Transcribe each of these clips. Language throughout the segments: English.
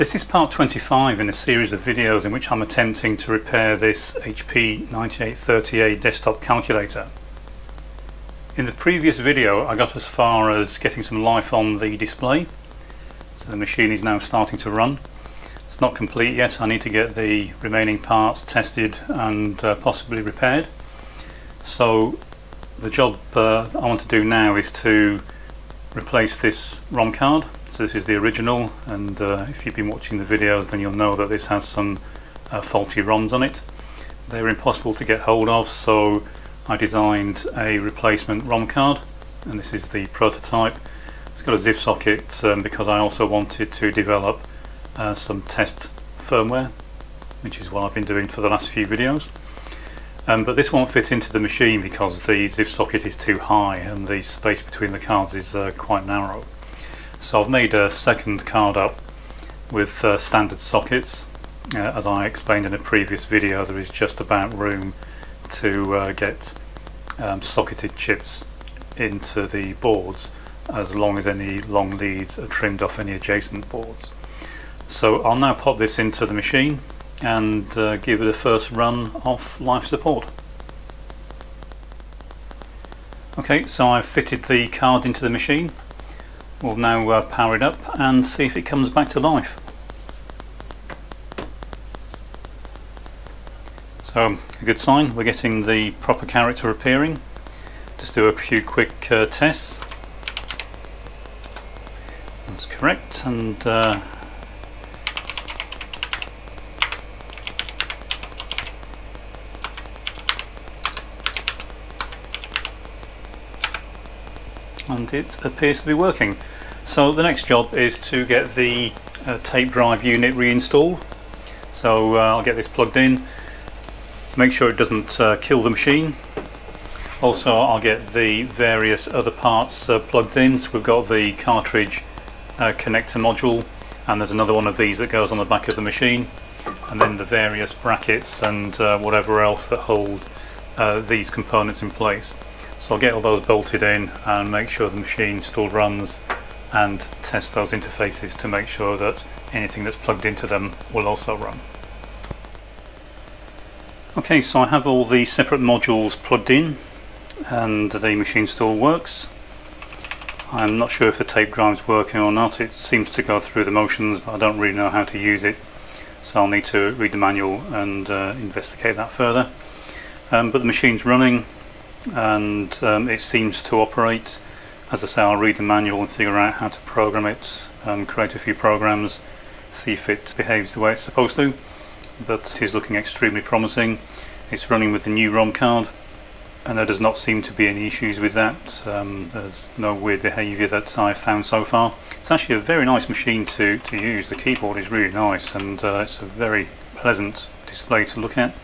This is part 25 in a series of videos in which I'm attempting to repair this HP9830A desktop calculator. In the previous video I got as far as getting some life on the display, so the machine is now starting to run. It's not complete yet. I need to get the remaining parts tested and possibly repaired. So the job I want to do now is to replace this ROM card. So this is the original, and if you've been watching the videos then you'll know that this has some faulty ROMs on it. They're impossible to get hold of, so I designed a replacement ROM card, and this is the prototype. It's got a zip socket because I also wanted to develop some test firmware, which is what I've been doing for the last few videos. But this won't fit into the machine because the zip socket is too high and the space between the cards is quite narrow. So I've made a second card up with standard sockets. As I explained in a previous video, there is just about room to get socketed chips into the boards, as long as any long leads are trimmed off any adjacent boards. So I'll now pop this into the machine and give it a first run of life support. Okay, so I've fitted the card into the machine. We'll now power it up and see if it comes back to life. So a good sign, we're getting the proper character appearing. Just do a few quick tests. That's correct, and it appears to be working. So the next job is to get the tape drive unit reinstalled. So I'll get this plugged in, make sure it doesn't kill the machine. Also I'll get the various other parts plugged in. So we've got the cartridge connector module, and there's another one of these that goes on the back of the machine, and then the various brackets and whatever else that hold these components in place. So I'll get all those bolted in and make sure the machine still runs, and test those interfaces to make sure that anything that's plugged into them will also run. Okay, so I have all the separate modules plugged in and the machine still works. I'm not sure if the tape drive's working or not. It seems to go through the motions, but I don't really know how to use it, so I'll need to read the manual and investigate that further. But the machine's running and it seems to operate. As I say, I'll read the manual and figure out how to program it and create a few programs, see if it behaves the way it's supposed to. But it is looking extremely promising. It's running with the new ROM card, and there does not seem to be any issues with that. There's no weird behaviour that I've found so far. It's actually a very nice machine to use. The keyboard is really nice, and it's a very pleasant display to look at.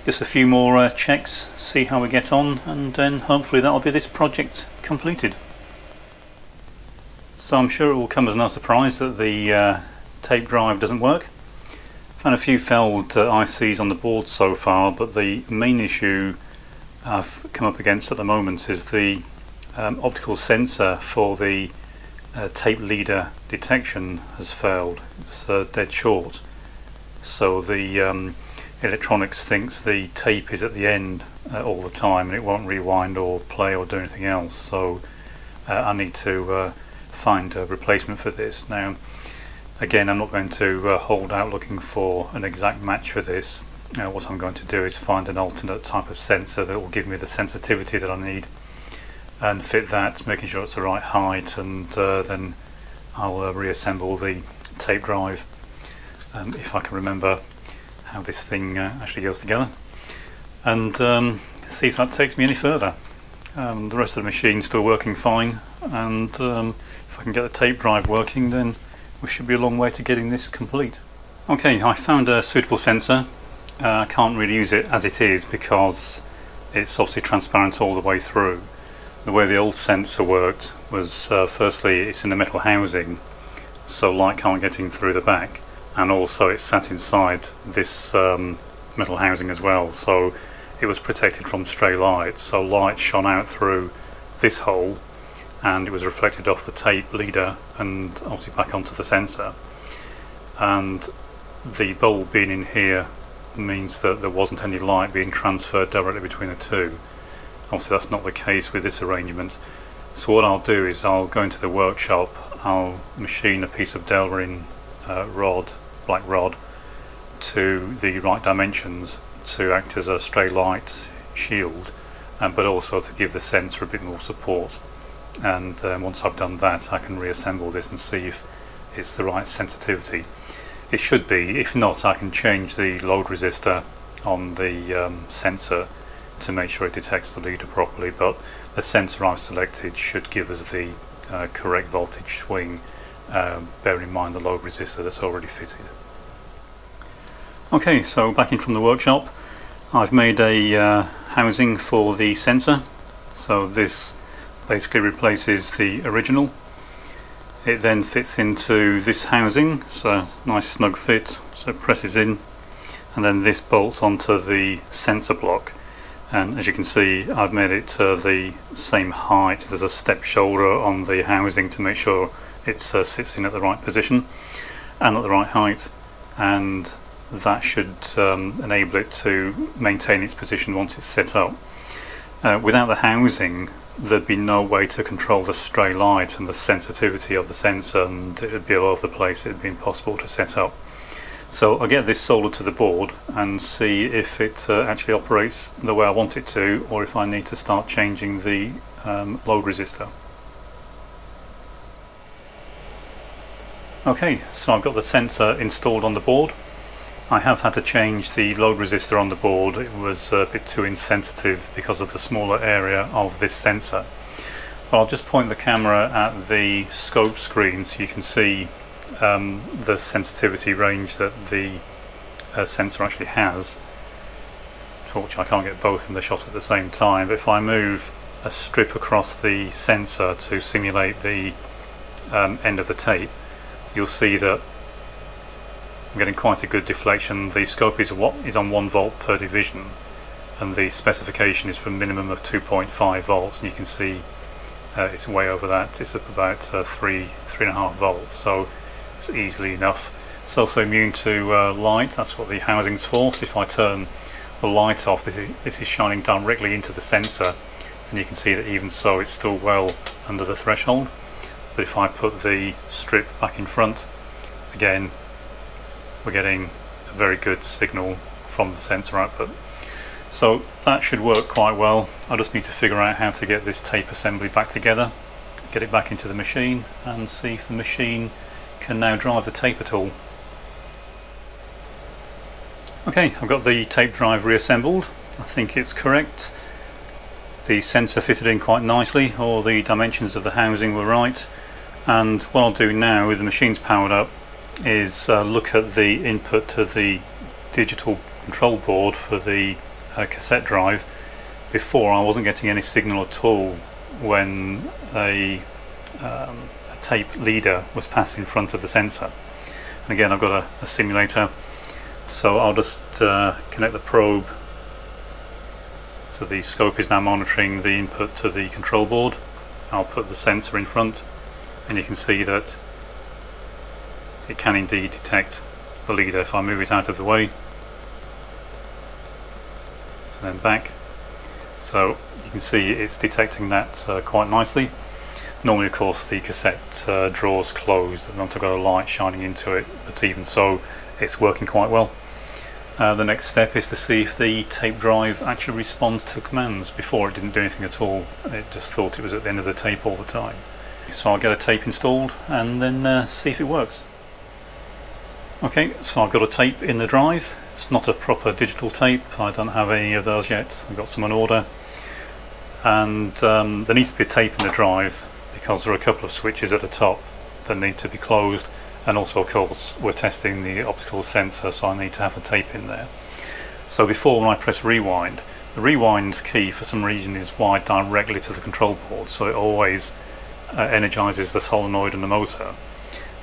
Just a few more checks, see how we get on, and then hopefully that'll be this project completed. So I'm sure it will come as no surprise that the tape drive doesn't work. Found a few failed ICs on the board so far, but the main issue I've come up against at the moment is the optical sensor for the tape leader detection has failed. It's dead short, so the electronics thinks the tape is at the end all the time, and it won't rewind or play or do anything else. So I need to find a replacement for this. Now again, I'm not going to hold out looking for an exact match for this. What I'm going to do is find an alternate type of sensor that will give me the sensitivity that I need and fit that, making sure it's the right height, and then I'll reassemble the tape drive if I can remember how this thing actually goes together, and see if that takes me any further. The rest of the machine's still working fine, and if I can get the tape drive working, then we should be a long way to getting this complete. Okay, I found a suitable sensor. I can't really use it as it is because it's obviously transparent all the way through. The way the old sensor worked was firstly it's in the metal housing, so light can't get in through the back, and also it's sat inside this metal housing as well, so it was protected from stray light, so light shone out through this hole and it was reflected off the tape leader and obviously back onto the sensor. and the bulb being in here means that there wasn't any light being transferred directly between the two. Obviously that's not the case with this arrangement. So what I'll do is I'll go into the workshop, I'll machine a piece of Delrin black rod to the right dimensions to act as a stray light shield, but also to give the sensor a bit more support. And once I've done that, I can reassemble this and see if it's the right sensitivity. It should be. If not, I can change the load resistor on the sensor to make sure it detects the leader properly, but the sensor I've selected should give us the correct voltage swing, bearing in mind the load resistor that's already fitted. Okay, so back in from the workshop, I've made a housing for the sensor. So this basically replaces the original. It then fits into this housing, so nice snug fit, so it presses in, and then this bolts onto the sensor block. And as you can see, I've made it the same height. There's a step shoulder on the housing to make sure it sits in at the right position and at the right height, and that should enable it to maintain its position once it's set up. Without the housing, there'd be no way to control the stray light and the sensitivity of the sensor, and it would be all over the place. It would be impossible to set up. So I'll get this soldered to the board and see if it actually operates the way I want it to, or if I need to start changing the load resistor. Okay, so I've got the sensor installed on the board. I have had to change the load resistor on the board. It was a bit too insensitive because of the smaller area of this sensor. But I'll just point the camera at the scope screen so you can see the sensitivity range that the sensor actually has. Unfortunately, I can't get both in the shot at the same time, but if I move a strip across the sensor to simulate the end of the tape, you'll see that I'm getting quite a good deflection. The scope is on 1 volt per division, and the specification is for a minimum of 2.5 volts, and you can see it's way over that. It's up about 3.5 volts, so it's easily enough. It's also immune to light. That's what the housing's for. So if I turn the light off, this is shining directly into the sensor, and you can see that even so it's still well under the threshold. But if I put the strip back in front, again we're getting a very good signal from the sensor output. So that should work quite well. I just need to figure out how to get this tape assembly back together, get it back into the machine, and see if the machine can now drive the tape at all. Okay, I've got the tape drive reassembled. I think it's correct. The sensor fitted in quite nicely, all the dimensions of the housing were right, and what I'll do now with the machines powered up is look at the input to the digital control board for the cassette drive. Before, I wasn't getting any signal at all when a tape leader was passed in front of the sensor. And again, I've got a simulator, so I'll just connect the probe. So the scope is now monitoring the input to the control board. I'll put the sensor in front, and you can see that it can indeed detect the leader. If I move it out of the way and then back, so you can see it's detecting that quite nicely. Normally, of course, the cassette drawers closed and I've got a light shining into it, but even so it's working quite well. The next step is to see if the tape drive actually responds to commands. Before, it didn't do anything at all. It just thought it was at the end of the tape all the time. So I'll get a tape installed and then see if it works. Okay, so I've got a tape in the drive. It's not a proper digital tape. I don't have any of those yet. I've got some on order. And there needs to be a tape in the drive because there are a couple of switches at the top that need to be closed. And also, of course, we're testing the optical sensor, so I need to have a tape in there. So before, when I press rewind, the rewind key for some reason is wired directly to the control board, so it always energizes the solenoid and the motor.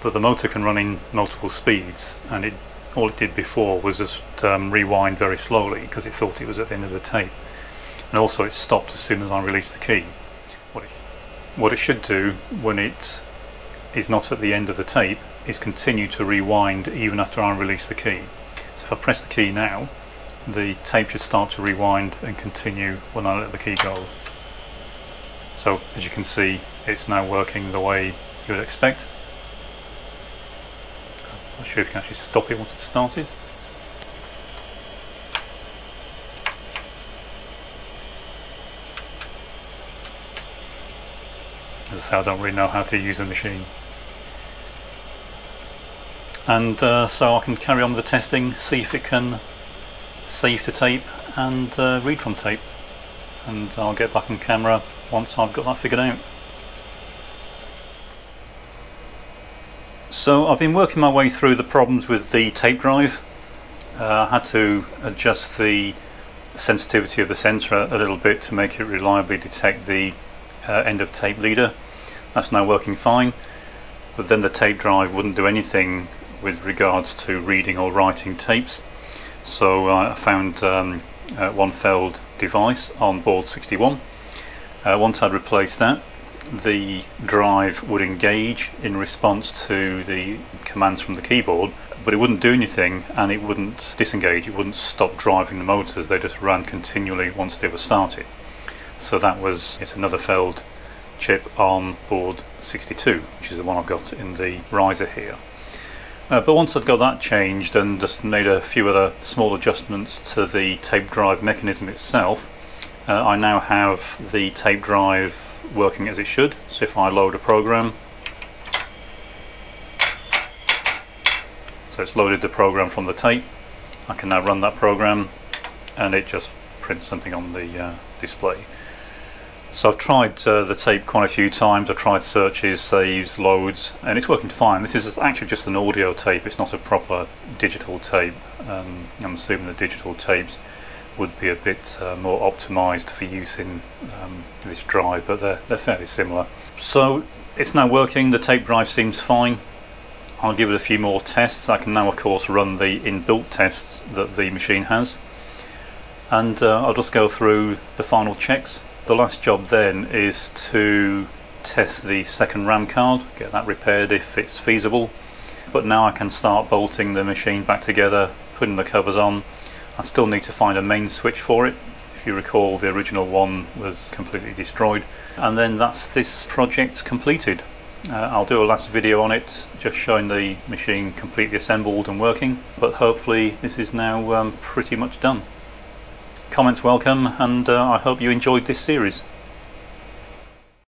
But the motor can run in multiple speeds, and all it did before was just rewind very slowly because it thought it was at the end of the tape. And also it stopped as soon as I released the key. What it should do when it is not at the end of the tape is continue to rewind even after I release the key. So if I press the key now, the tape should start to rewind and continue when I let the key go. So as you can see, it's now working the way you would expect. I'm not sure if you can actually stop it once it's started. As I say, I don't really know how to use the machine. And so I can carry on with the testing, see if it can save to tape and read from tape. And I'll get back on camera once I've got that figured out. So I've been working my way through the problems with the tape drive. I had to adjust the sensitivity of the sensor a little bit to make it reliably detect the end of tape leader. That's now working fine, but then the tape drive wouldn't do anything with regards to reading or writing tapes. So I found one failed device on board 61. Once I'd replaced that, the drive would engage in response to the commands from the keyboard, but it wouldn't do anything and it wouldn't disengage, it wouldn't stop driving the motors, they just ran continually once they were started. So that was yet another failed chip on board 62, which is the one I've got in the riser here. But once I'd got that changed and just made a few other small adjustments to the tape drive mechanism itself, I now have the tape drive working as it should. So if I load a program, so it's loaded the program from the tape, I can now run that program and it just prints something on the display. So I've tried the tape quite a few times. I've tried searches, saves, loads, and it's working fine. This is actually just an audio tape, it's not a proper digital tape. I'm assuming the digital tapes would be a bit more optimized for use in this drive, but they're fairly similar. So it's now working, the tape drive seems fine. I'll give it a few more tests. I can now of course run the inbuilt tests that the machine has, and I'll just go through the final checks. The last job then is to test the second RAM card, get that repaired if it's feasible. But now I can start bolting the machine back together, putting the covers on. I still need to find a main switch for it. If you recall, the original one was completely destroyed. And then that's this project completed. I'll do a last video on it, just showing the machine completely assembled and working. But hopefully this is now pretty much done. Comments welcome, and I hope you enjoyed this series.